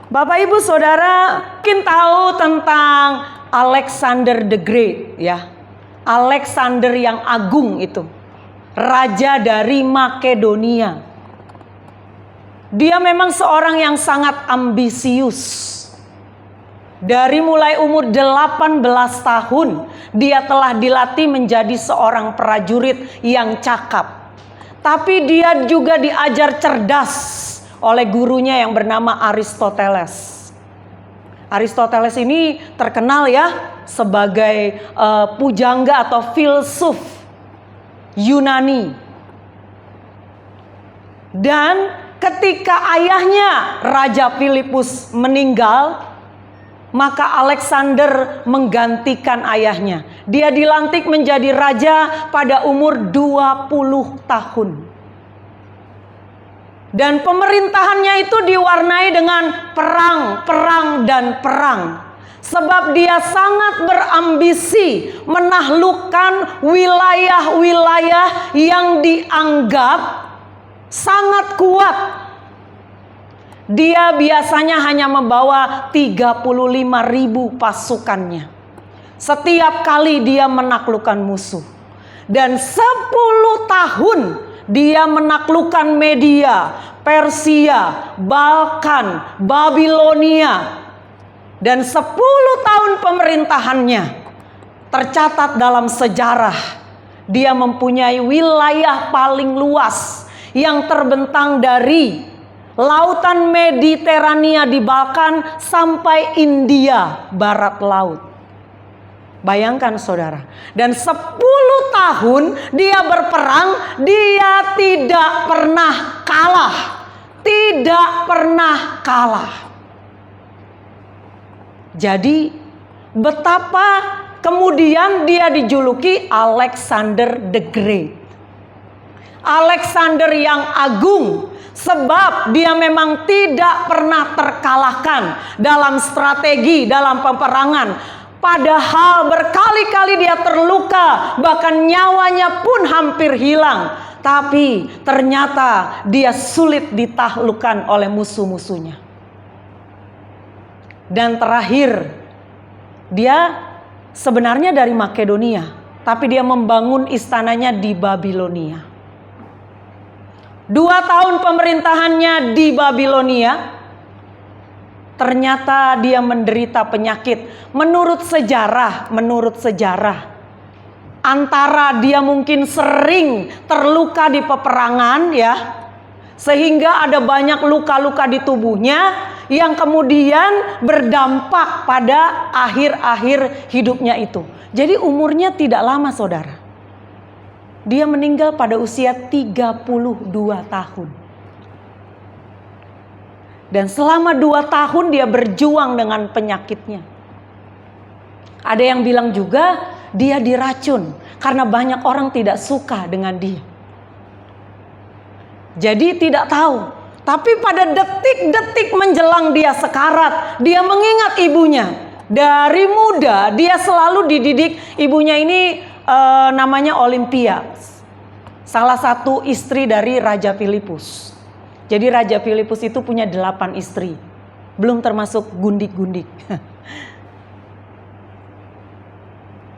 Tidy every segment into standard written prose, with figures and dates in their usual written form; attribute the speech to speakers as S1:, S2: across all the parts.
S1: Bapak Ibu Saudara mungkin tahu tentang Alexander the Great ya. Alexander yang agung itu. Raja dari Makedonia. Dia memang seorang yang sangat ambisius. Dari mulai umur 18 tahun dia telah dilatih menjadi seorang prajurit yang cakap. Tapi dia juga diajar cerdas oleh gurunya yang bernama Aristoteles. Aristoteles ini terkenal ya sebagai pujangga atau filsuf Yunani. Dan ketika ayahnya Raja Filipus meninggal, maka Alexander menggantikan ayahnya. Dia dilantik menjadi raja pada umur 20 tahun. Dan pemerintahannya itu diwarnai dengan perang, dan perang. Sebab dia sangat berambisi menaklukkan wilayah-wilayah yang dianggap sangat kuat. Dia biasanya hanya membawa 35.000 pasukannya. Setiap kali dia menaklukkan musuh. Dan 10 tahun dia menaklukkan Media, Persia, Balkan, Babilonia. Dan 10 tahun pemerintahannya tercatat dalam sejarah. Dia mempunyai wilayah paling luas yang terbentang dari Lautan Mediterania di Balkan sampai India barat laut. Bayangkan saudara. Dan 10 tahun dia berperang, dia tidak pernah kalah. Tidak pernah kalah. Jadi betapa kemudian dia dijuluki Alexander the Great. Alexander yang agung. Sebab dia memang tidak pernah terkalahkan dalam strategi, dalam peperangan. Padahal berkali-kali dia terluka, bahkan nyawanya pun hampir hilang. Tapi ternyata dia sulit ditaklukkan oleh musuh-musuhnya. Dan terakhir, dia sebenarnya dari Makedonia, tapi dia membangun istananya di Babilonia. 2 tahun pemerintahannya di Babilonia, ternyata dia menderita penyakit. Menurut sejarah, antara dia mungkin sering terluka di peperangan ya, sehingga ada banyak luka-luka di tubuhnya yang kemudian berdampak pada akhir-akhir hidupnya itu. Jadi umurnya tidak lama saudara. Dia meninggal pada usia 32 tahun. Dan selama 2 tahun dia berjuang dengan penyakitnya. Ada yang bilang juga dia diracun karena banyak orang tidak suka dengan dia. Jadi tidak tahu. Tapi pada detik-detik menjelang dia sekarat, dia mengingat ibunya. Dari muda dia selalu dididik. Ibunya ini namanya Olimpia, salah satu istri dari Raja Filipus. Jadi Raja Filipus itu punya 8 istri, belum termasuk gundik-gundik.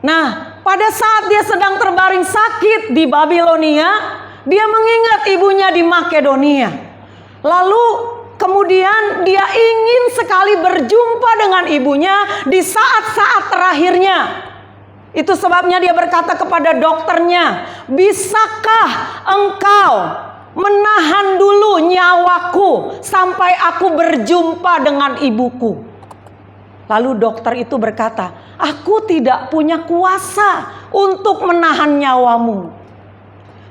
S1: Nah, pada saat dia sedang terbaring sakit di Babilonia, dia mengingat ibunya di Makedonia. Lalu kemudian dia ingin sekali berjumpa dengan ibunya di saat-saat terakhirnya. Itu sebabnya dia berkata kepada dokternya, "Bisakah engkau menahan dulu nyawaku sampai aku berjumpa dengan ibuku?" Lalu dokter itu berkata, "Aku tidak punya kuasa untuk menahan nyawamu."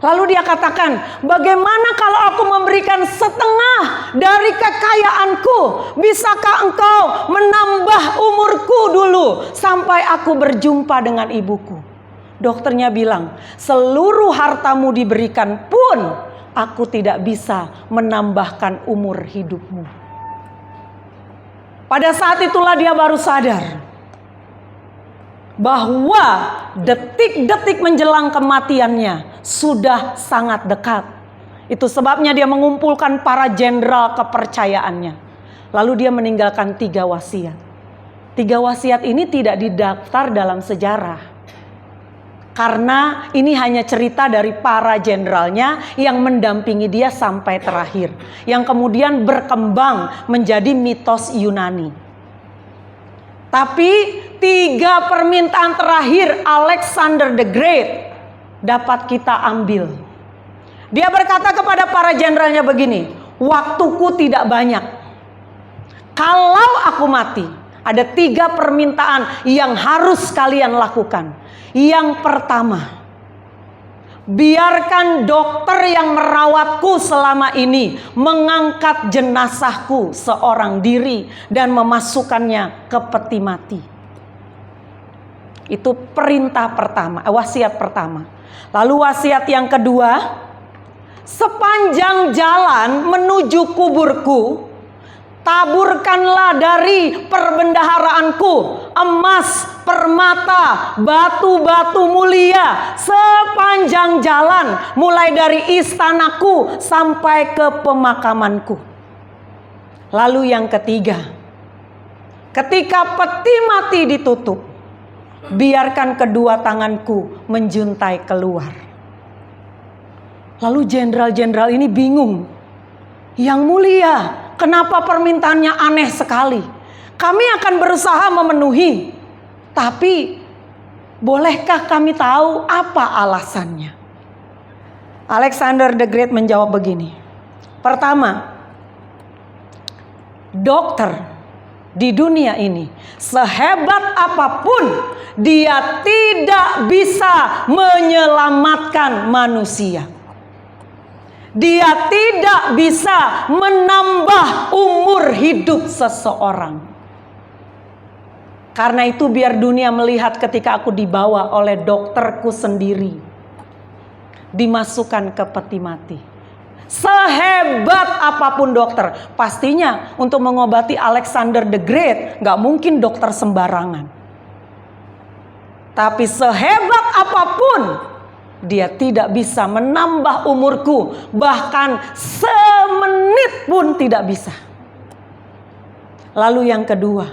S1: Lalu dia katakan, "Bagaimana kalau aku memberikan setengah dari kekayaanku? Bisakah engkau menambah umurku dulu sampai aku berjumpa dengan ibuku?" Dokternya bilang, "Seluruh hartamu diberikan pun aku tidak bisa menambahkan umur hidupmu." Pada saat itulah dia baru sadar bahwa detik-detik menjelang kematiannya sudah sangat dekat. Itu sebabnya dia mengumpulkan para jenderal kepercayaannya. Lalu dia meninggalkan 3 wasiat. 3 wasiat ini tidak didaftar dalam sejarah. Karena ini hanya cerita dari para jenderalnya yang mendampingi dia sampai terakhir. Yang kemudian berkembang menjadi mitos Yunani. Tapi 3 permintaan terakhir Alexander the Great dapat kita ambil. Dia berkata kepada para jenderalnya begini, waktuku tidak banyak. Kalau aku mati, ada 3 permintaan yang harus kalian lakukan. Yang pertama, biarkan dokter yang merawatku selama ini mengangkat jenazahku seorang diri dan memasukkannya ke peti mati. Itu perintah pertama, wasiat pertama. Lalu wasiat yang kedua, sepanjang jalan menuju kuburku, taburkanlah dari perbendaharaanku emas, permata, batu-batu mulia sepanjang jalan, mulai dari istanaku sampai ke pemakamanku. Lalu yang ketiga, ketika peti mati ditutup, biarkan kedua tanganku menjuntai keluar. Lalu jenderal-jenderal ini bingung. Yang mulia, kenapa permintaannya aneh sekali? Kami akan berusaha memenuhi. Tapi bolehkah kami tahu apa alasannya? Alexander the Great menjawab begini. Pertama, dokter di dunia ini sehebat apapun dia tidak bisa menyelamatkan manusia. Dia tidak bisa menambah umur hidup seseorang. Karena itu biar dunia melihat ketika aku dibawa oleh dokterku sendiri, dimasukkan ke peti mati. Sehebat apapun dokter, pastinya untuk mengobati Alexander the Great gak mungkin dokter sembarangan. Tapi sehebat apapun, dia tidak bisa menambah umurku, bahkan semenit pun tidak bisa. Lalu yang kedua,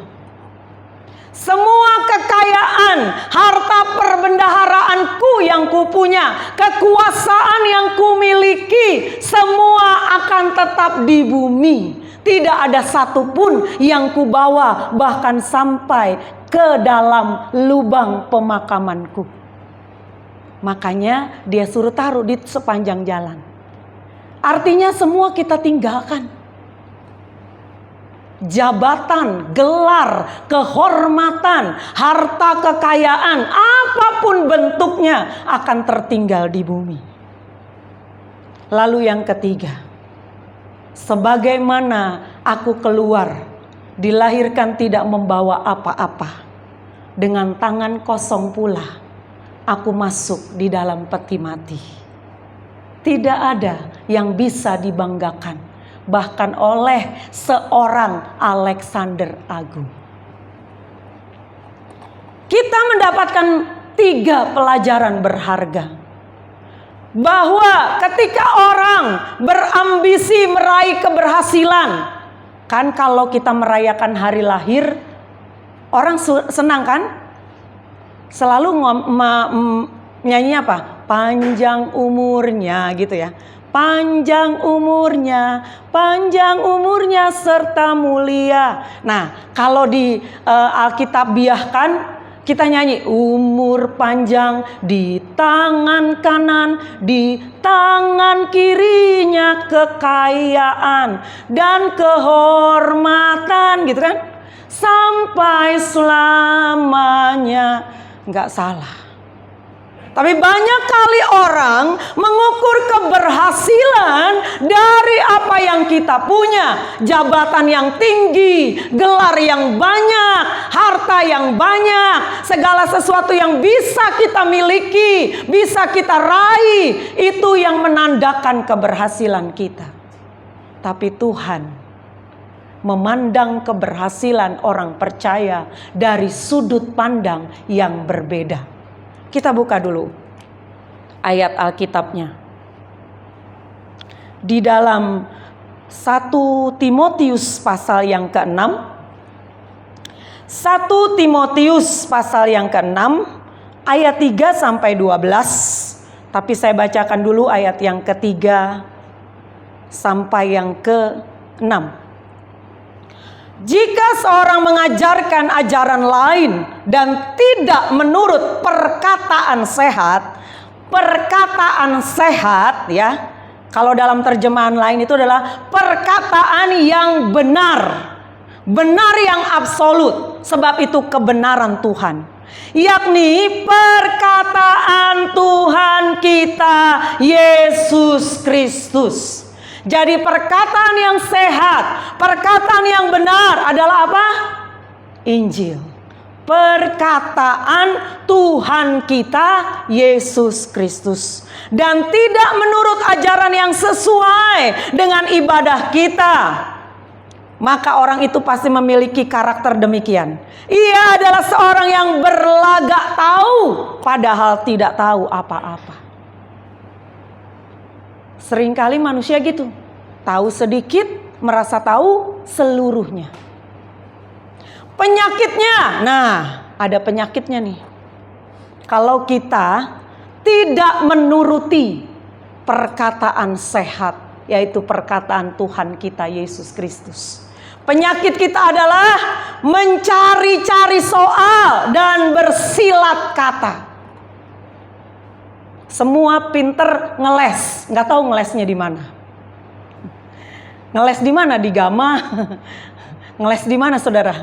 S1: semua kekayaan, harta perbendaharaanku yang kupunya, kekuasaan yang kumiliki, semua akan tetap di bumi. Tidak ada satupun yang kubawa bahkan sampai ke dalam lubang pemakamanku. Makanya dia suruh taruh di sepanjang jalan. Artinya semua kita tinggalkan. Jabatan, gelar, kehormatan, harta kekayaan, apapun bentuknya akan tertinggal di bumi. Lalu yang ketiga, sebagaimana aku keluar, dilahirkan tidak membawa apa-apa, dengan tangan kosong pula aku masuk di dalam peti mati. Tidak ada yang bisa dibanggakan, bahkan oleh seorang Alexander Agung. Kita mendapatkan 3 pelajaran berharga. Bahwa ketika orang berambisi meraih keberhasilan, kan kalau kita merayakan hari lahir, orang senang kan? Selalu nyanyi apa? Panjang umurnya gitu ya. Panjang umurnya serta mulia. Nah, kalau di Alkitabiahkan kita nyanyi umur panjang di tangan kanan, di tangan kirinya kekayaan dan kehormatan gitu kan. Sampai selamanya, nggak salah. Tapi banyak kali orang mengukur keberhasilan dari apa yang kita punya. Jabatan yang tinggi, gelar yang banyak, harta yang banyak. Segala sesuatu yang bisa kita miliki, bisa kita raih. Itu yang menandakan keberhasilan kita. Tapi Tuhan memandang keberhasilan orang percaya dari sudut pandang yang berbeda. Kita buka dulu ayat Alkitabnya. Di dalam 1 Timotius pasal yang ke-6. 1 Timotius pasal yang ke-6 ayat 3 sampai 12. Tapi saya bacakan dulu ayat yang ketiga sampai yang ke-6. Jika seorang mengajarkan ajaran lain dan tidak menurut perkataan sehat ya. Kalau dalam terjemahan lain itu adalah perkataan yang benar. Benar yang absolut, sebab itu kebenaran Tuhan. Yakni perkataan Tuhan kita Yesus Kristus. Jadi perkataan yang sehat, perkataan yang benar adalah apa? Injil. Perkataan Tuhan kita Yesus Kristus. Dan tidak menurut ajaran yang sesuai dengan ibadah kita. Maka orang itu pasti memiliki karakter demikian. Ia adalah seorang yang berlagak tahu padahal tidak tahu apa-apa. Seringkali manusia gitu. Tahu sedikit, merasa tahu seluruhnya. Penyakitnya, nah ada penyakitnya nih. Kalau kita tidak menuruti perkataan sehat, yaitu perkataan Tuhan kita Yesus Kristus. Penyakit kita adalah mencari-cari soal dan bersilat kata. Semua pinter ngeles, nggak tahu ngelesnya di mana. Ngeles di mana? Di Gama. Ngeles di mana, saudara?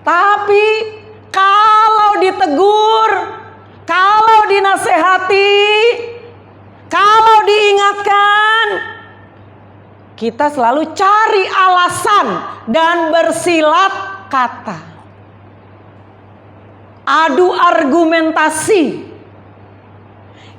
S1: Tapi kalau ditegur, kalau dinasehati, kalau diingatkan, kita selalu cari alasan dan bersilat kata. Adu argumentasi.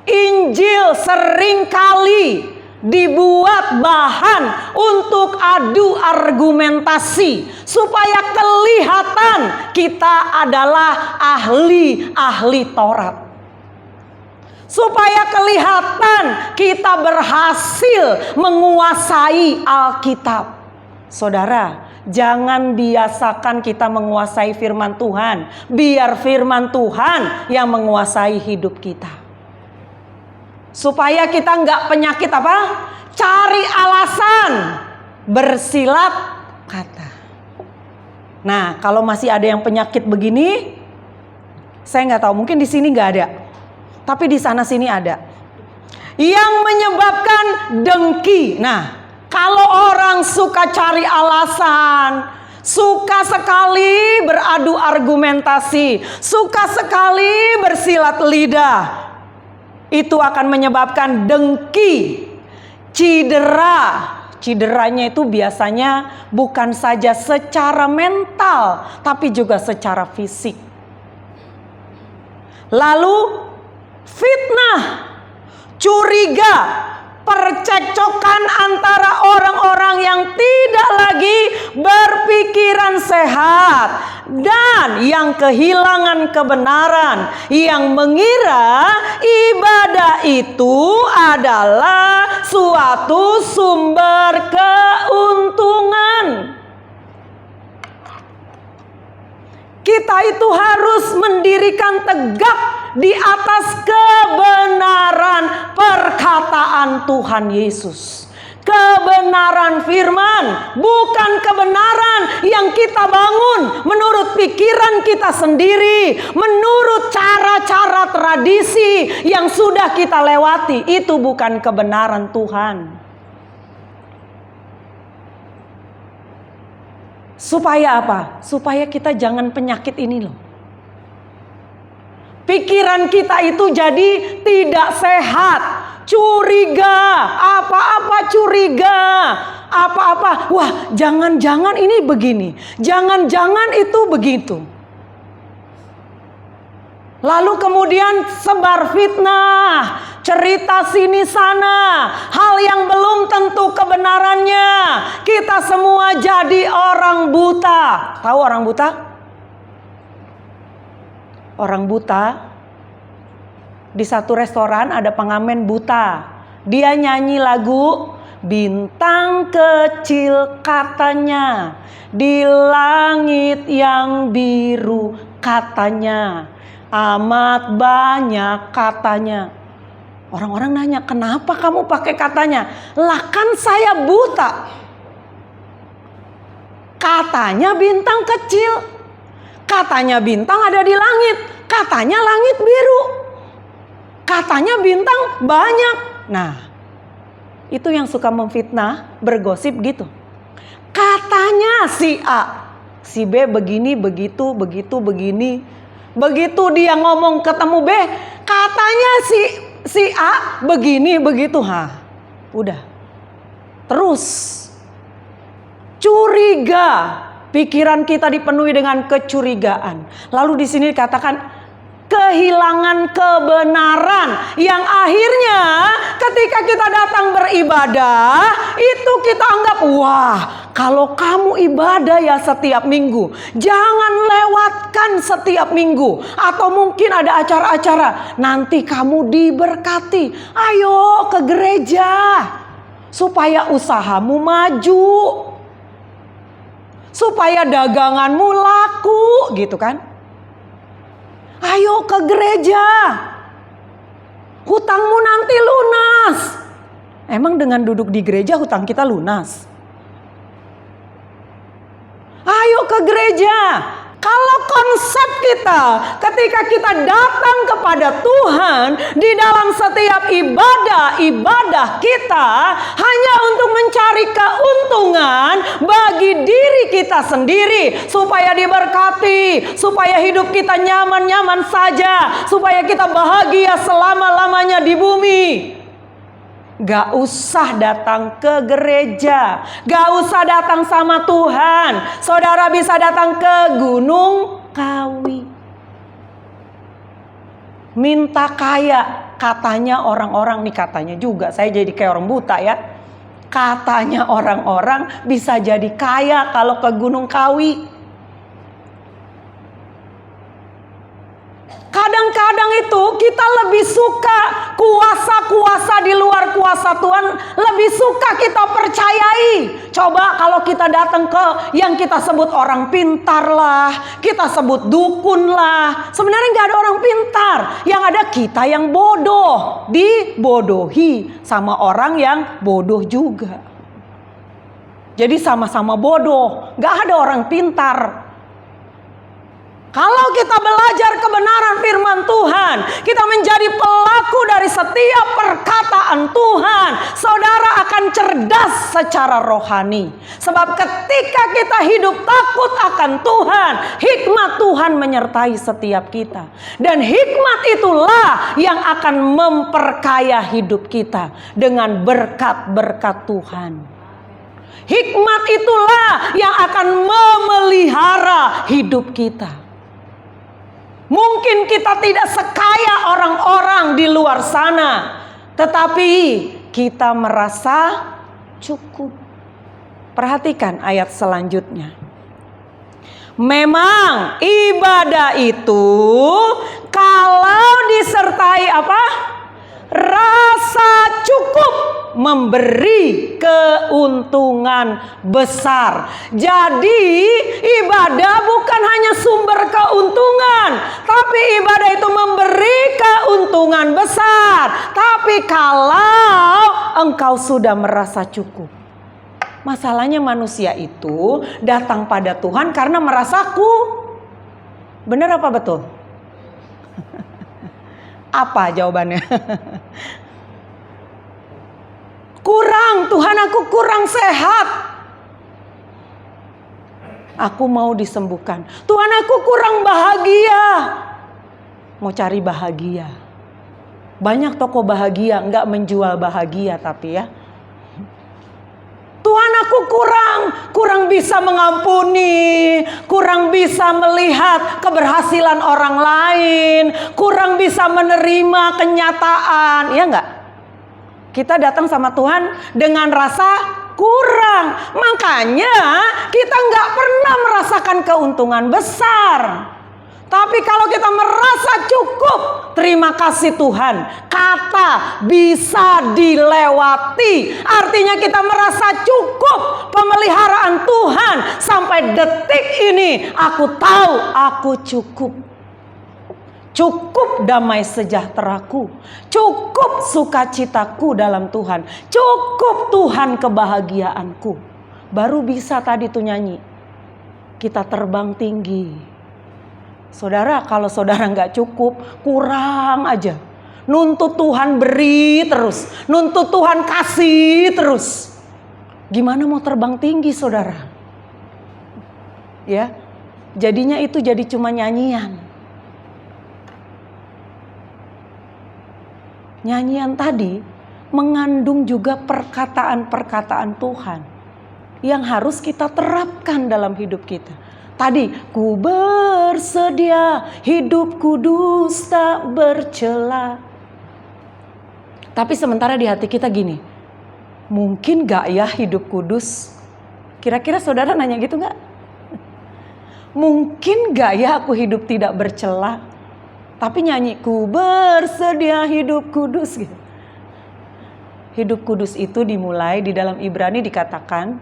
S1: Injil seringkali dibuat bahan untuk adu argumentasi supaya kelihatan kita adalah ahli Taurat. Supaya kelihatan kita berhasil menguasai Alkitab. Saudara, jangan biasakan kita menguasai firman Tuhan. Biar firman Tuhan yang menguasai hidup kita. Supaya kita nggak penyakit apa? Cari alasan, bersilat kata. Nah, kalau masih ada yang penyakit begini, saya nggak tahu. Mungkin di sini nggak ada, tapi di sana sini ada. Yang menyebabkan dengki. Nah, kalau orang suka cari alasan, suka sekali beradu argumentasi, suka sekali bersilat lidah, itu akan menyebabkan dengki, cedera. Cederanya itu biasanya bukan saja secara mental, tapi juga secara fisik. Lalu fitnah, curiga, percekcokan antara orang-orang yang tidak lagi berpikiran sehat dan yang kehilangan kebenaran, yang mengira ibadah itu adalah suatu sumber keuntungan. Kita itu harus mendirikan tegak di atas kebenaran perkataan Tuhan Yesus. Kebenaran firman, bukan kebenaran yang kita bangun menurut pikiran kita sendiri, menurut cara-cara tradisi yang sudah kita lewati. Itu bukan kebenaran Tuhan. Supaya apa? Supaya kita jangan penyakit ini loh. Pikiran kita itu jadi tidak sehat. Curiga, apa-apa curiga. Apa-apa, wah jangan-jangan ini begini. Jangan-jangan itu begitu. Lalu kemudian sebar fitnah, cerita sini sana, hal yang belum tentu kebenarannya. Kita semua jadi orang buta. Tahu orang buta? Orang buta, di satu restoran ada pengamen buta. Dia nyanyi lagu, bintang kecil katanya, di langit yang biru katanya, amat banyak katanya. Orang-orang nanya, kenapa kamu pakai katanya? Lah kan saya buta. Katanya bintang kecil, katanya bintang ada di langit, katanya langit biru, katanya bintang banyak. Nah, itu yang suka memfitnah, bergosip gitu. Katanya si A, si B begini, begitu, begini. Begitu dia ngomong ketemu B, katanya si A begini, begitu. Udah. Terus curiga, pikiran kita dipenuhi dengan kecurigaan. Lalu di sini dikatakan kehilangan kebenaran, yang akhirnya ketika kita datang beribadah itu kita anggap, wah, kalau kamu ibadah ya setiap minggu, jangan lewatkan setiap minggu. Atau mungkin ada acara-acara, nanti kamu diberkati, ayo ke gereja supaya usahamu maju, supaya daganganmu laku, gitu kan. Ayo ke gereja, hutangmu nanti lunas. Emang dengan duduk di gereja hutang kita lunas? Ayo ke gereja. Kalau konsep kita ketika kita datang kepada Tuhan, di dalam setiap ibadah kita hanya untuk mencari keuntungan bagi diri kita sendiri, supaya diberkati, supaya hidup kita nyaman-nyaman saja, supaya kita bahagia selama-lamanya di bumi. Gak usah datang ke gereja, gak usah datang sama Tuhan. Saudara bisa datang ke Gunung Kawi, minta kaya. Katanya orang-orang, nih katanya juga, saya jadi kayak orang buta ya. Katanya orang-orang bisa jadi kaya kalau ke Gunung Kawi. Kadang-kadang itu kita lebih suka kuasa-kuasa di luar kuasa Tuhan, lebih suka kita percayai. Coba kalau kita datang ke yang kita sebut orang pintar lah, kita sebut dukun lah. Sebenarnya gak ada orang pintar, yang ada kita yang bodoh, dibodohi sama orang yang bodoh juga. Jadi sama-sama bodoh, gak ada orang pintar. Kalau kita belajar kebenaran firman Tuhan, kita menjadi pelaku dari setiap perkataan Tuhan, saudara akan cerdas secara rohani. Sebab ketika kita hidup takut akan Tuhan, hikmat Tuhan menyertai setiap kita. Dan hikmat itulah yang akan memperkaya hidup kita dengan berkat-berkat Tuhan. Hikmat itulah yang akan memelihara hidup kita. Mungkin kita tidak sekaya orang-orang di luar sana, tetapi kita merasa cukup. Perhatikan ayat selanjutnya. Memang ibadah itu kalau disertai apa? Rasa cukup, memberi keuntungan besar. Jadi ibadah bukan hanya sumber keuntungan, tapi ibadah itu memberi keuntungan besar. Tapi kalau engkau sudah merasa cukup. Masalahnya manusia itu datang pada Tuhan karena merasa benar apa betul? Apa jawabannya? Kurang, Tuhan aku kurang sehat. Aku mau disembuhkan. Tuhan aku kurang bahagia. Mau cari bahagia. Banyak toko bahagia enggak menjual bahagia tapi ya. Tuhan aku kurang bisa mengampuni, kurang bisa melihat keberhasilan orang lain, kurang bisa menerima kenyataan, ya enggak? Kita datang sama Tuhan dengan rasa kurang, makanya kita enggak pernah merasakan keuntungan besar. Tapi kalau kita merasa cukup, terima kasih Tuhan. Kata bisa dilewati. Artinya kita merasa cukup pemeliharaan Tuhan. Sampai detik ini aku tahu aku cukup. Cukup damai sejahteraku. Cukup sukacitaku dalam Tuhan. Cukup Tuhan kebahagiaanku. Baru bisa tadi tuh nyanyi. Kita terbang tinggi. Saudara, kalau saudara nggak cukup, kurang aja. Nuntut Tuhan beri terus. Nuntut Tuhan kasih terus. Gimana mau terbang tinggi saudara? Ya, jadinya itu jadi cuma nyanyian. Nyanyian tadi mengandung juga perkataan-perkataan Tuhan yang harus kita terapkan dalam hidup kita. Tadi, ku bersedia hidup kudus tak bercela. Tapi sementara di hati kita gini, mungkin gak ya hidup kudus? Kira-kira saudara nanya gitu gak? Mungkin gak ya aku hidup tidak bercela? Tapi nyanyi, ku bersedia hidup kudus gitu. Hidup kudus itu dimulai di dalam Ibrani dikatakan,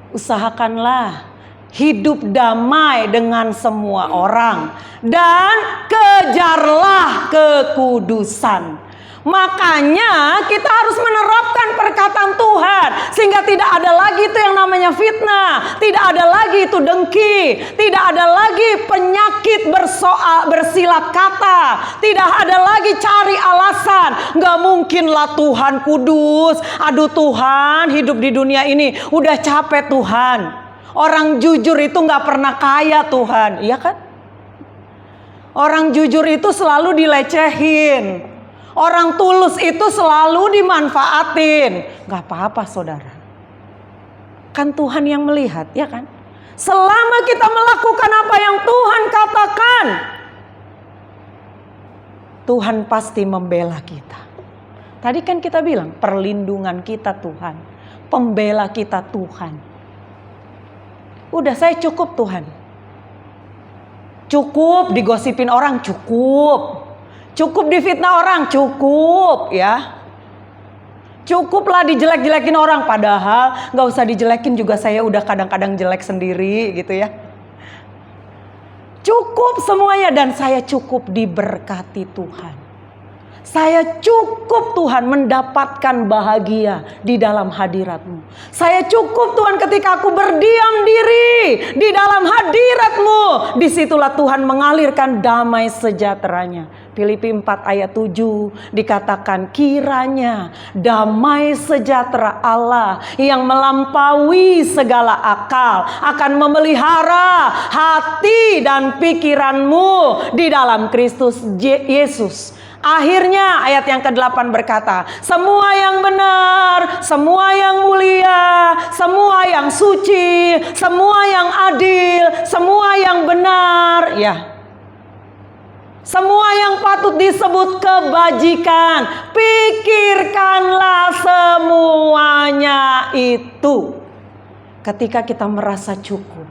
S1: usahakanlah hidup damai dengan semua orang dan kejarlah kekudusan. Makanya kita harus menerapkan perkataan Tuhan sehingga tidak ada lagi itu yang namanya fitnah, tidak ada lagi itu dengki, tidak ada lagi penyakit bersilat kata, tidak ada lagi cari alasan. Gak mungkin lah Tuhan kudus, aduh Tuhan hidup di dunia ini udah capek Tuhan. Orang jujur itu gak pernah kaya Tuhan, iya kan? Orang jujur itu selalu dilecehin. Orang tulus itu selalu dimanfaatin. Gak apa-apa saudara. Kan Tuhan yang melihat, ya kan? Selama kita melakukan apa yang Tuhan katakan, Tuhan pasti membela kita. Tadi kan kita bilang, perlindungan kita Tuhan. Pembela kita Tuhan. Udah saya cukup Tuhan. Cukup digosipin orang, cukup. Cukup difitnah orang, cukup ya. Cukuplah dijelek-jelekin orang, padahal gak usah dijelekin juga saya udah kadang-kadang jelek sendiri gitu ya. Cukup semuanya dan saya cukup diberkati Tuhan. Saya cukup Tuhan mendapatkan bahagia di dalam hadirat-Mu. Saya cukup Tuhan ketika aku berdiam diri di dalam hadirat-Mu. Disitulah Tuhan mengalirkan damai sejahteranya. Filipi 4 ayat 7 dikatakan kiranya damai sejahtera Allah yang melampaui segala akal akan memelihara hati dan pikiranmu di dalam Kristus Yesus. Akhirnya ayat yang ke-8 berkata, semua yang benar, semua yang mulia, semua yang suci, semua yang adil, semua yang benar, ya. Semua yang patut disebut kebajikan, pikirkanlah semuanya itu. Ketika kita merasa cukup,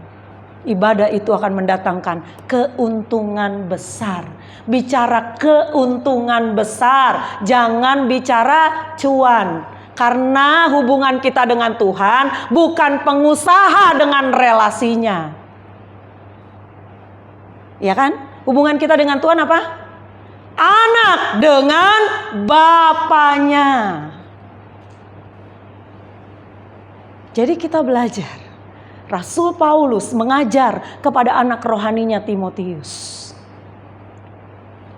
S1: ibadah itu akan mendatangkan keuntungan besar. Bicara keuntungan besar, jangan bicara cuan. Karena hubungan kita dengan Tuhan bukan pengusaha dengan relasinya. Ya kan? Hubungan kita dengan Tuhan apa? Anak dengan bapaknya. Jadi kita belajar. Rasul Paulus mengajar kepada anak rohaninya Timotius.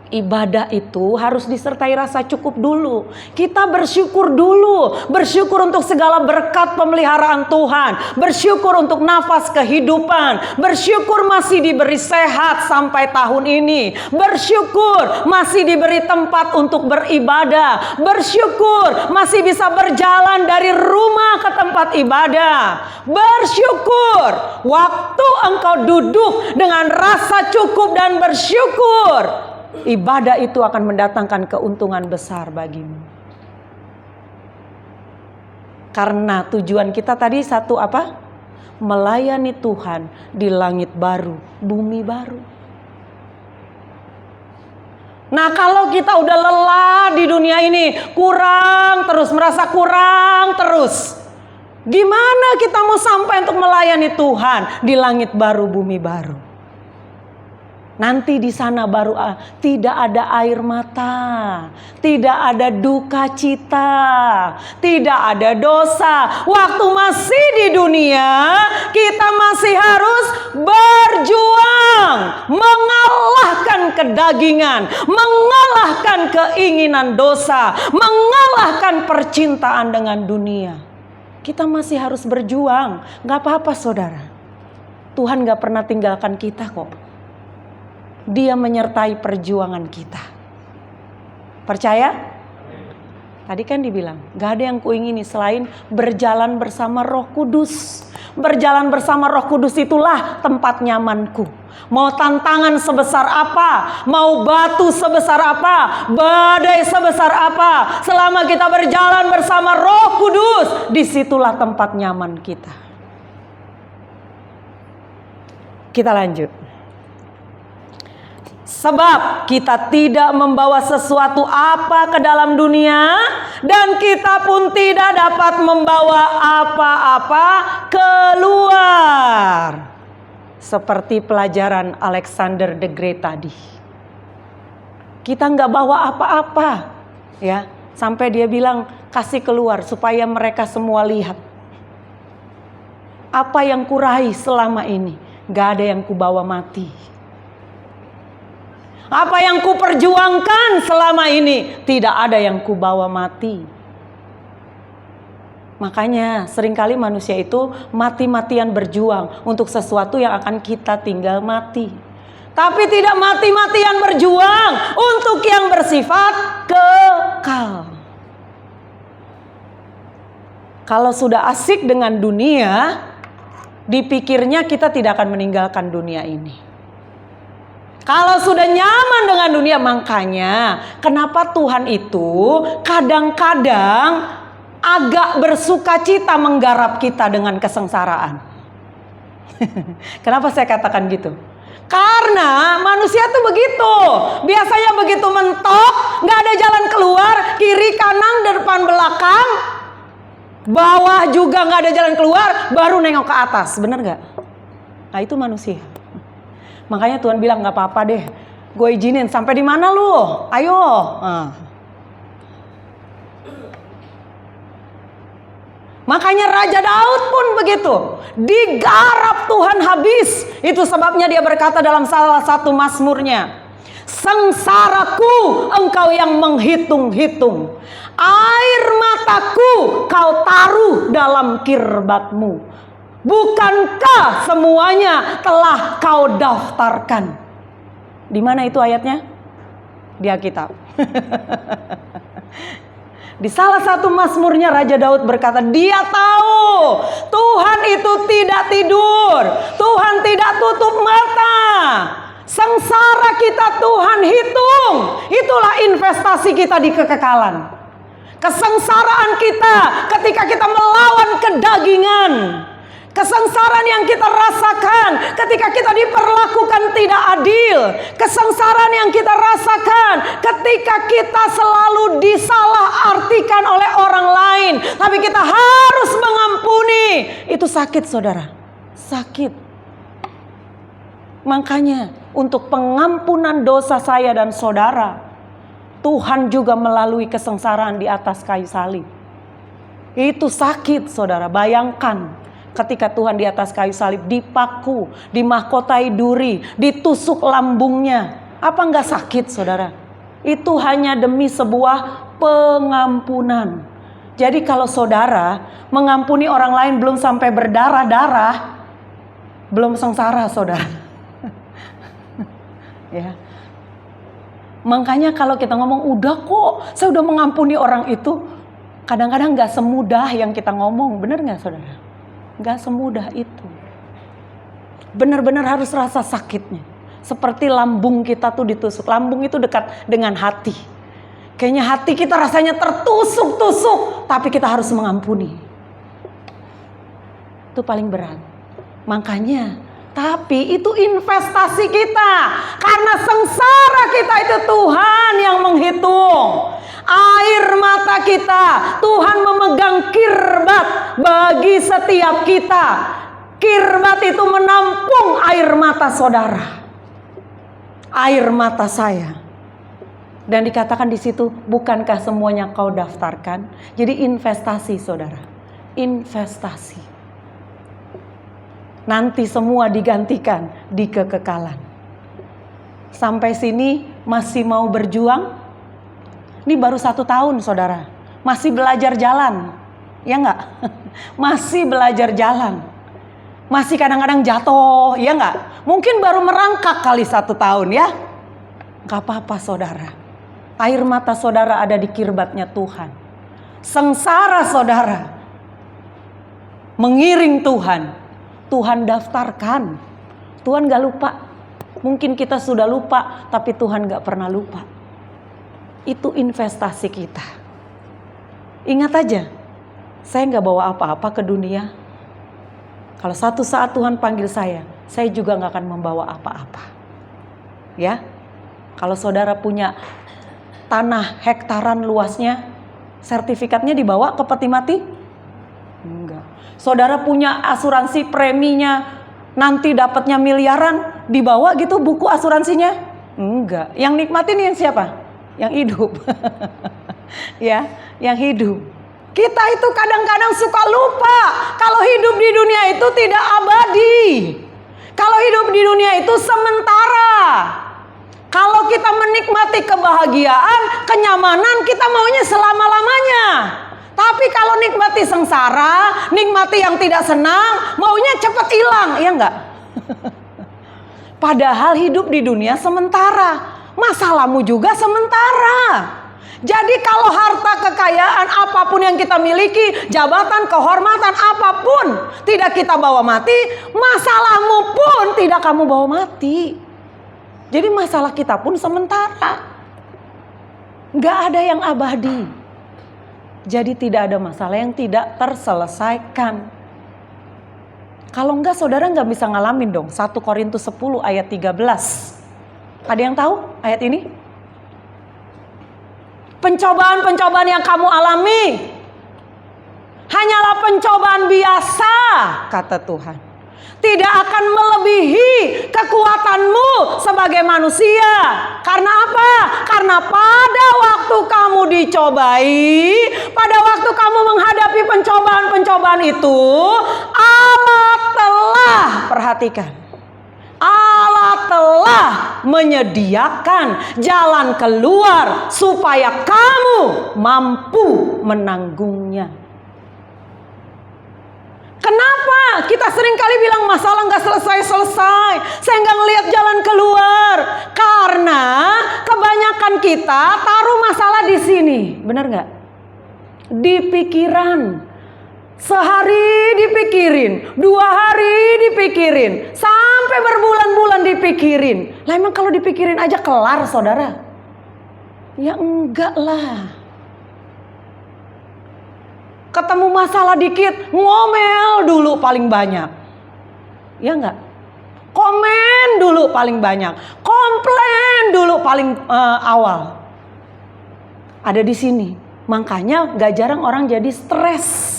S1: Ibadah itu harus disertai rasa cukup dulu. Kita bersyukur dulu. Bersyukur untuk segala berkat pemeliharaan Tuhan. Bersyukur untuk nafas kehidupan. Bersyukur masih diberi sehat sampai tahun ini. Bersyukur masih diberi tempat untuk beribadah. Bersyukur masih bisa berjalan dari rumah ke tempat ibadah. Bersyukur waktu engkau duduk dengan rasa cukup dan bersyukur, ibadah itu akan mendatangkan keuntungan besar bagimu. Karena tujuan kita tadi satu apa? Melayani Tuhan di langit baru, bumi baru. Nah, kalau kita udah lelah di dunia ini, kurang terus, merasa kurang terus, gimana kita mau sampai untuk melayani Tuhan di langit baru, bumi baru? Nanti di sana baru tidak ada air mata, tidak ada duka cita, tidak ada dosa. Waktu masih di dunia, kita masih harus berjuang, mengalahkan kedagingan, mengalahkan keinginan dosa, mengalahkan percintaan dengan dunia. Kita masih harus berjuang. Gak apa-apa saudara, Tuhan gak pernah tinggalkan kita kok. Dia menyertai perjuangan kita. Percaya? Tadi kan dibilang, gak ada yang kuingini selain berjalan bersama Roh Kudus. Berjalan bersama Roh Kudus itulah tempat nyamanku. Mau tantangan sebesar apa, mau batu sebesar apa, badai sebesar apa, selama kita berjalan bersama Roh Kudus, disitulah tempat nyaman kita. Kita lanjut. Sebab kita tidak membawa sesuatu apa ke dalam dunia, dan kita pun tidak dapat membawa apa-apa keluar. Seperti pelajaran Alexander the Great tadi. Kita nggak bawa apa-apa, ya. Sampai dia bilang kasih keluar supaya mereka semua lihat. Apa yang kuraih selama ini, nggak ada yang kubawa mati. Apa yang kuperjuangkan selama ini, tidak ada yang kubawa mati. Makanya seringkali manusia itu mati-matian berjuang untuk sesuatu yang akan kita tinggal mati. Tapi tidak mati-matian berjuang untuk yang bersifat kekal. Kalau sudah asik dengan dunia, dipikirnya kita tidak akan meninggalkan dunia ini. Kalau sudah nyaman dengan dunia, makanya kenapa Tuhan itu kadang-kadang agak bersukacita menggarap kita dengan kesengsaraan. Kenapa saya katakan gitu? Karena manusia tuh begitu. Biasanya begitu mentok, gak ada jalan keluar, kiri kanan depan belakang, bawah juga gak ada jalan keluar, baru nengok ke atas. Bener gak? Nah itu manusia. Makanya Tuhan bilang gak apa-apa deh, gue izinin. Sampai di mana lu? Ayo. Makanya Raja Daud pun begitu, digarap Tuhan habis. Itu sebabnya dia berkata dalam salah satu mazmurnya, sengsaraku engkau yang menghitung-hitung, air mataku kau taruh dalam kirbatmu. Bukankah semuanya telah kau daftarkan? Di mana itu ayatnya? Di Alkitab. Di salah satu mazmurnya Raja Daud berkata, dia tahu Tuhan itu tidak tidur, Tuhan tidak tutup mata. Sengsara kita Tuhan hitung. Itulah investasi kita di kekekalan. Kesengsaraan kita ketika kita melawan kedagingan. Kesengsaraan yang kita rasakan ketika kita diperlakukan tidak adil. Kesengsaraan yang kita rasakan ketika kita selalu disalahartikan oleh orang lain, tapi kita harus mengampuni. Itu sakit saudara, sakit. Makanya untuk pengampunan dosa saya dan saudara, Tuhan juga melalui kesengsaraan di atas kayu salib. Itu sakit saudara, bayangkan. Ketika Tuhan di atas kayu salib dipaku, dimahkotai duri, ditusuk lambungnya. Apa enggak sakit saudara? Itu hanya demi sebuah pengampunan. Jadi kalau saudara mengampuni orang lain belum sampai berdarah-darah, belum sengsara saudara. Ya. Makanya kalau kita ngomong udah kok, saya udah mengampuni orang itu, kadang-kadang gak semudah yang kita ngomong. Bener gak saudara? Gak semudah itu. Benar-benar harus rasa sakitnya. Seperti lambung kita tuh ditusuk. Lambung itu dekat dengan hati. Kayaknya hati kita rasanya tertusuk-tusuk, tapi kita harus mengampuni. Itu paling berat. Makanya Tapi itu investasi kita. Karena sengsara kita itu Tuhan yang menghitung. Air mata kita, Tuhan memegang kirbat bagi setiap kita. Kirbat itu menampung air mata saudara. Air mata saya. Dan dikatakan di situ, bukankah semuanya kau daftarkan? Jadi investasi saudara. Investasi. Nanti semua digantikan di kekekalan. Sampai sini masih mau berjuang? Ini baru 1 tahun saudara. Masih belajar jalan. Ya enggak? Masih belajar jalan. Masih kadang-kadang jatuh. Ya enggak? Mungkin baru merangkak kali 1 tahun ya. Enggak apa-apa saudara. Air mata saudara ada di kirbatnya Tuhan. Sengsara saudara mengiring Tuhan. Tuhan daftarkan. Tuhan gak lupa. Mungkin kita sudah lupa, tapi Tuhan gak pernah lupa. Itu investasi kita. Ingat aja, saya gak bawa apa-apa ke dunia. Kalau satu saat Tuhan panggil saya juga gak akan membawa apa-apa. Ya, kalau saudara punya tanah hektaran luasnya, sertifikatnya dibawa ke peti mati? Enggak. Saudara punya asuransi preminya, nanti dapatnya miliaran, dibawa gitu buku asuransinya? Enggak. Yang nikmatin yang siapa? Yang hidup. Ya, yang hidup. Kita itu kadang-kadang suka lupa kalau hidup di dunia itu tidak abadi. Kalau hidup di dunia itu sementara. Kalau kita menikmati kebahagiaan, kenyamanan, kita maunya selama-lamanya. Tapi kalau nikmati sengsara, nikmati yang tidak senang, maunya cepat hilang, ya enggak? Padahal hidup di dunia sementara. Masalahmu juga sementara. Jadi kalau harta kekayaan apapun yang kita miliki, jabatan, kehormatan apapun tidak kita bawa mati, masalahmu pun tidak kamu bawa mati. Jadi masalah kita pun sementara. Gak ada yang abadi. Jadi tidak ada masalah yang tidak terselesaikan. Kalau enggak saudara enggak bisa ngalamin dong. 1 Korintus 10 ayat 13. Ada yang tahu ayat ini? Pencobaan-pencobaan yang kamu alami hanyalah pencobaan biasa, kata Tuhan. Tidak akan melebihi kekuatanmu sebagai manusia. Karena apa? Karena pada waktu kamu dicobai, pada waktu kamu menghadapi pencobaan-pencobaan itu, Allah telah, perhatikan, Allah telah menyediakan jalan keluar supaya kamu mampu menanggungnya. Kenapa kita seringkali bilang masalah gak selesai-selesai, saya gak ngelihat jalan keluar? Karena kebanyakan kita taruh masalah di sini, benar gak? Di pikiran. Sehari dipikirin, 2 hari dipikirin, sampai berbulan-bulan dipikirin. Lah emang kalau dipikirin aja kelar saudara? Ya enggak lah. Ketemu masalah dikit, ngomel dulu paling banyak. Ya enggak? Komen dulu paling banyak. Komplain dulu paling awal. Ada di sini. Makanya gak jarang orang jadi stres,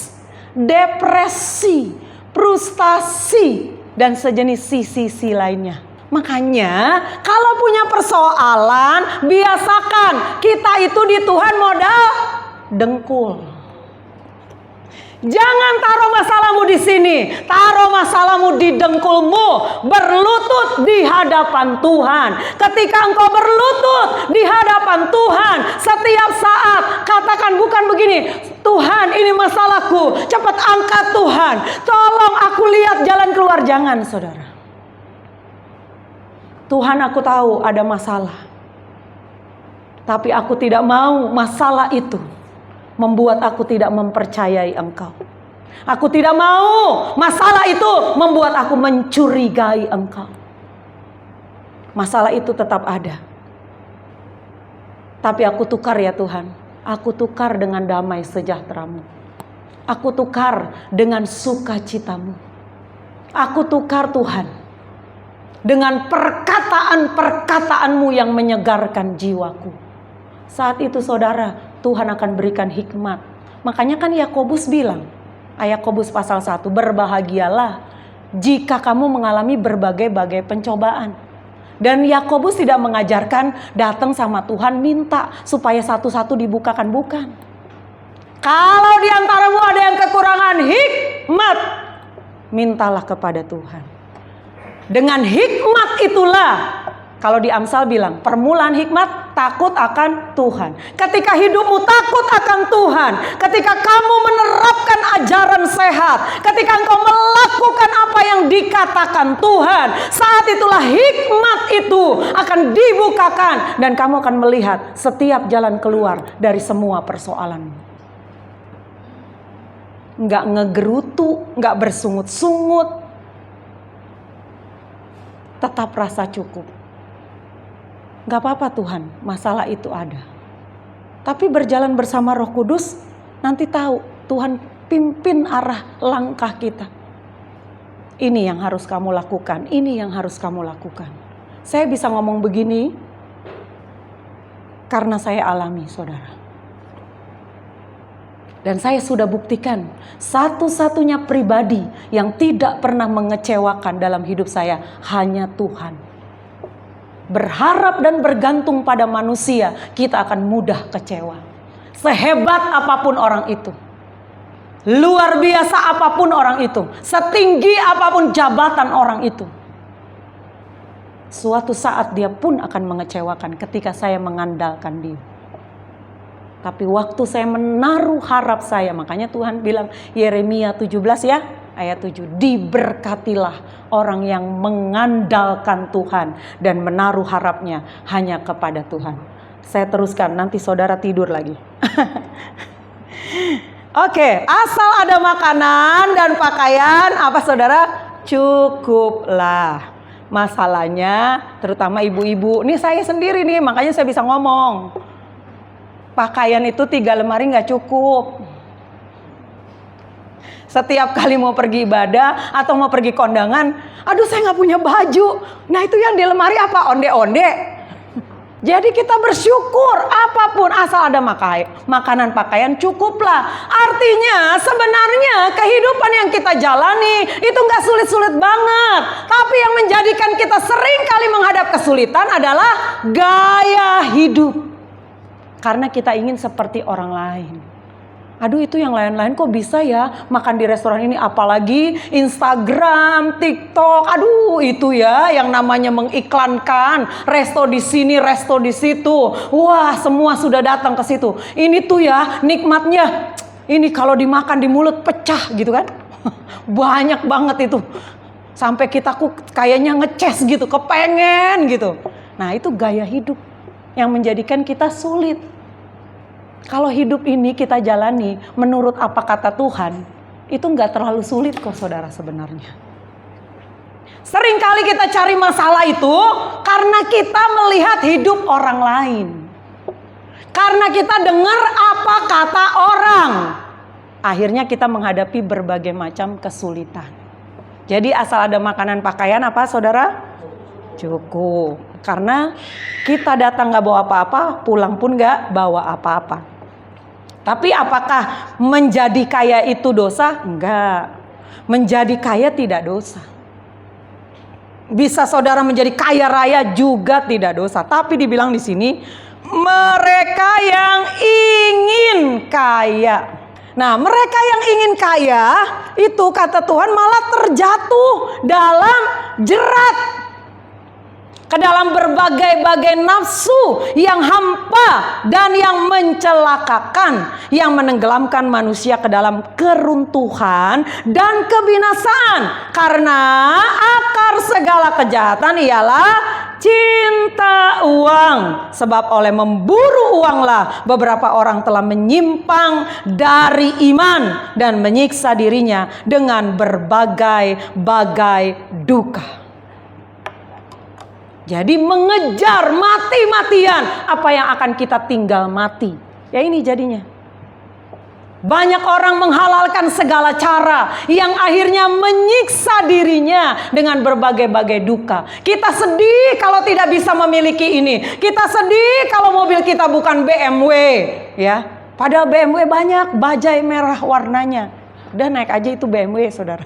S1: depresi, frustasi, dan sejenis sisi lainnya. Makanya kalau punya persoalan, biasakan kita itu di Tuhan modal dengkul. Jangan taruh masalahmu di sini, taruh masalahmu di dengkulmu, berlutut di hadapan Tuhan. Ketika engkau berlutut di hadapan Tuhan, setiap saat katakan bukan begini, Tuhan ini masalahku, cepat angkat Tuhan, tolong aku lihat jalan keluar. Jangan saudara. Tuhan, aku tahu ada masalah, tapi aku tidak mau masalah itu membuat aku tidak mempercayai Engkau. Aku tidak mau masalah itu membuat aku mencurigai Engkau. Masalah itu tetap ada. Tapi aku tukar ya Tuhan. Aku tukar dengan damai sejahtera-Mu. Aku tukar dengan sukacita-Mu. Aku tukar Tuhan dengan perkataan-perkataanmu yang menyegarkan jiwaku. Saat itu saudara, Tuhan akan berikan hikmat. Makanya kan Yakobus bilang, Yakobus pasal 1, berbahagialah jika kamu mengalami berbagai-bagai pencobaan. Dan Yakobus tidak mengajarkan datang sama Tuhan minta supaya satu-satu dibukakan, bukan. Kalau di antaramu ada yang kekurangan hikmat, mintalah kepada Tuhan. Dengan hikmat itulah, kalau di Amsal bilang, permulaan hikmat takut akan Tuhan. Ketika hidupmu takut akan Tuhan, ketika kamu menerapkan ajaran sehat, ketika engkau melakukan apa yang dikatakan Tuhan, saat itulah hikmat itu akan dibukakan dan kamu akan melihat setiap jalan keluar dari semua persoalanmu. Nggak ngegerutu, nggak bersungut-sungut, tetap rasa cukup. Nggak apa-apa Tuhan, masalah itu ada. Tapi berjalan bersama Roh Kudus, nanti tahu Tuhan pimpin arah langkah kita. Ini yang harus kamu lakukan, ini yang harus kamu lakukan. Saya bisa ngomong begini karena saya alami, saudara. Dan saya sudah buktikan, satu-satunya pribadi yang tidak pernah mengecewakan dalam hidup saya hanya Tuhan. Berharap dan bergantung pada manusia, kita akan mudah kecewa. Sehebat apapun orang itu, luar biasa apapun orang itu, setinggi apapun jabatan orang itu, suatu saat dia pun akan mengecewakan ketika saya mengandalkan dia. Tapi waktu saya menaruh harap saya, makanya Tuhan bilang Yeremia 17 ya, ayat 7, diberkatilah orang yang mengandalkan Tuhan dan menaruh harapnya hanya kepada Tuhan. Saya teruskan, nanti saudara tidur lagi. Oke, asal ada makanan dan pakaian, apa saudara? Cukuplah. Masalahnya, terutama ibu-ibu, ini saya sendiri nih, makanya saya bisa ngomong. Pakaian itu 3 lemari gak cukup. Setiap kali mau pergi ibadah atau mau pergi kondangan, aduh saya gak punya baju. Nah itu yang di lemari apa? Onde-onde. Jadi kita bersyukur apapun asal ada makanan pakaian cukuplah. Artinya sebenarnya kehidupan yang kita jalani itu gak sulit-sulit banget. Tapi yang menjadikan kita sering kali menghadap kesulitan adalah gaya hidup. Karena kita ingin seperti orang lain. Aduh itu yang lain-lain kok bisa ya makan di restoran ini, apalagi Instagram, TikTok. Aduh itu ya yang namanya mengiklankan resto di sini, resto di situ. Wah semua sudah datang ke situ. Ini tuh ya nikmatnya. Ini kalau dimakan di mulut pecah gitu kan. Banyak banget itu. Sampai kita kayaknya ngeces gitu, kepengen gitu. Nah itu gaya hidup yang menjadikan kita sulit. Kalau hidup ini kita jalani menurut apa kata Tuhan, itu nggak terlalu sulit kok saudara sebenarnya. Seringkali kita cari masalah itu karena kita melihat hidup orang lain. Karena kita dengar apa kata orang. Akhirnya kita menghadapi berbagai macam kesulitan. Jadi asal ada makanan pakaian apa saudara? Cukup. Karena kita datang gak bawa apa-apa, pulang pun gak bawa apa-apa. Tapi apakah menjadi kaya itu dosa? Enggak. Menjadi kaya tidak dosa. Bisa saudara menjadi kaya raya juga tidak dosa. Tapi dibilang di sini, mereka yang ingin kaya. Nah, mereka yang ingin kaya, itu kata Tuhan malah terjatuh dalam jerat. Ke dalam berbagai-bagai nafsu yang hampa dan yang mencelakakan, yang menenggelamkan manusia ke dalam keruntuhan dan kebinasaan. Karena akar segala kejahatan ialah cinta uang. Sebab oleh memburu uanglah beberapa orang telah menyimpang dari iman dan menyiksa dirinya dengan berbagai-bagai duka. Jadi mengejar mati-matian apa yang akan kita tinggal mati. Ya ini jadinya. Banyak orang menghalalkan segala cara yang akhirnya menyiksa dirinya dengan berbagai-bagai duka. Kita sedih kalau tidak bisa memiliki ini. Kita sedih kalau mobil kita bukan BMW, ya. Padahal BMW banyak bajai merah warnanya. Udah naik aja itu BMW, saudara.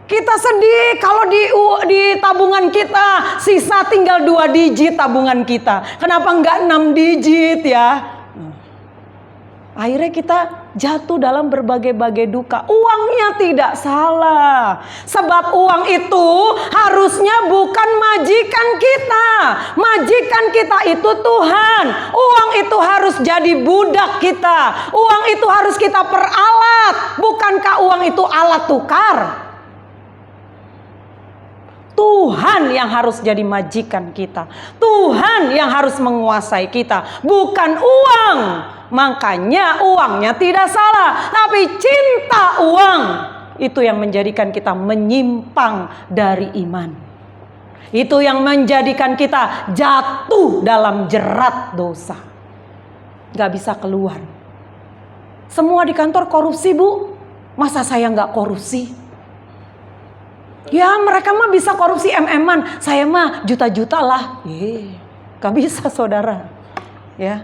S1: Kita sedih kalau di tabungan kita sisa tinggal 2 digit tabungan kita. Kenapa enggak 6 digit ya? Akhirnya kita jatuh dalam berbagai-bagai duka. Uangnya tidak salah. Sebab uang itu harusnya bukan majikan kita. Majikan kita itu Tuhan. Uang itu harus jadi budak kita. Uang itu harus kita peralat. Bukankah uang itu alat tukar? Tuhan yang harus jadi majikan kita. Tuhan yang harus menguasai kita. Bukan uang. Makanya uangnya tidak salah. Tapi cinta uang itu yang menjadikan kita menyimpang dari iman. Itu yang menjadikan kita jatuh dalam jerat dosa. Gak bisa keluar. Semua di kantor korupsi, Bu. Masa saya gak korupsi? Ya mereka mah bisa korupsi MM-an. Saya mah juta-juta lah. Gak bisa, saudara. Ya.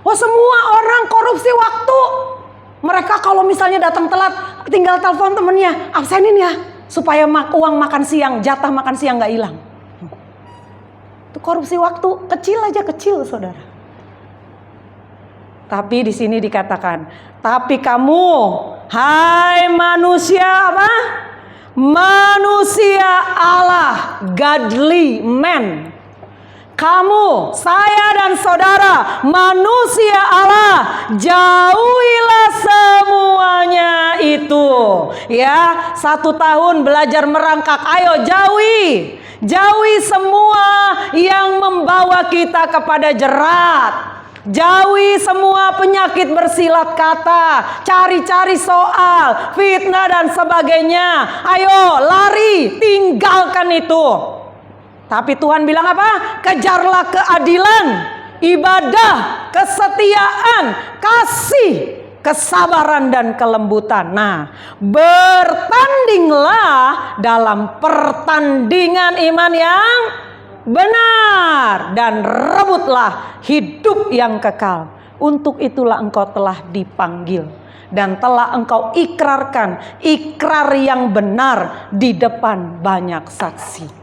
S1: Wah, semua orang korupsi waktu. Mereka kalau misalnya datang telat, tinggal telepon temennya, absenin ya, supaya uang makan siang, jatah makan siang gak hilang. Itu korupsi waktu, kecil, saudara. Tapi di sini dikatakan, tapi kamu, hai manusia apa? Manusia Allah, godly man. Kamu, saya dan saudara, manusia Allah, jauhilah semuanya itu. Ya, 1 tahun belajar merangkak, ayo jauhi. Jauhi semua yang membawa kita kepada jerat. Jauhi semua penyakit bersilat kata, cari-cari soal, fitnah dan sebagainya. Ayo lari, tinggalkan itu. Tapi Tuhan bilang apa? Kejarlah keadilan, ibadah, kesetiaan, kasih, kesabaran dan kelembutan. Nah, bertandinglah dalam pertandingan iman yang benar dan rebutlah hidup yang kekal. Untuk itulah engkau telah dipanggil dan telah engkau ikrarkan ikrar yang benar di depan banyak saksi.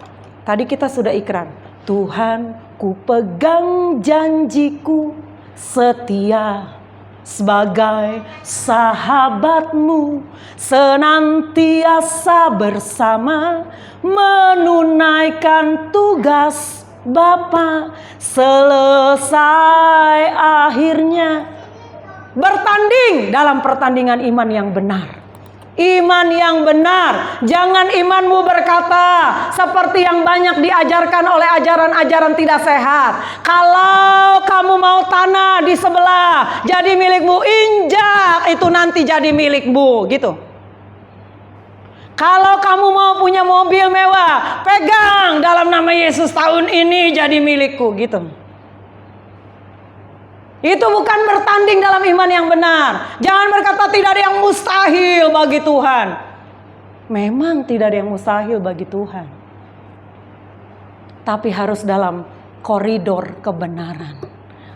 S1: Tadi kita sudah ikrar, Tuhan ku pegang janjiku setia sebagai sahabatmu, senantiasa bersama menunaikan tugas Bapa. Selesai akhirnya bertanding dalam pertandingan iman yang benar. Iman yang benar. Jangan imanmu berkata seperti yang banyak diajarkan oleh ajaran-ajaran tidak sehat. Kalau kamu mau tanah di sebelah jadi milikmu, injak itu nanti jadi milikmu, gitu. Kalau kamu mau punya mobil mewah, pegang dalam nama Yesus, tahun ini jadi milikku, gitu. Itu bukan bertanding dalam iman yang benar. Jangan berkata tidak ada yang mustahil bagi Tuhan. Memang tidak ada yang mustahil bagi Tuhan. Tapi harus dalam koridor kebenaran.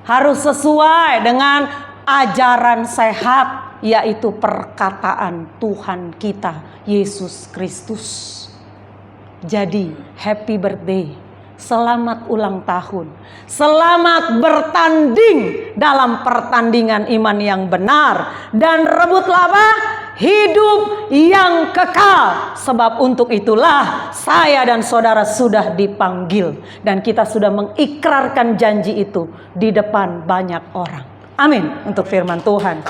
S1: Harus sesuai dengan ajaran sehat, yaitu perkataan Tuhan kita, Yesus Kristus. Jadi, happy birthday. Selamat ulang tahun. Selamat bertanding dalam pertandingan iman yang benar. Dan rebutlah apa? Hidup yang kekal. Sebab untuk itulah saya dan saudara sudah dipanggil. Dan kita sudah mengikrarkan janji itu di depan banyak orang. Amin untuk firman Tuhan.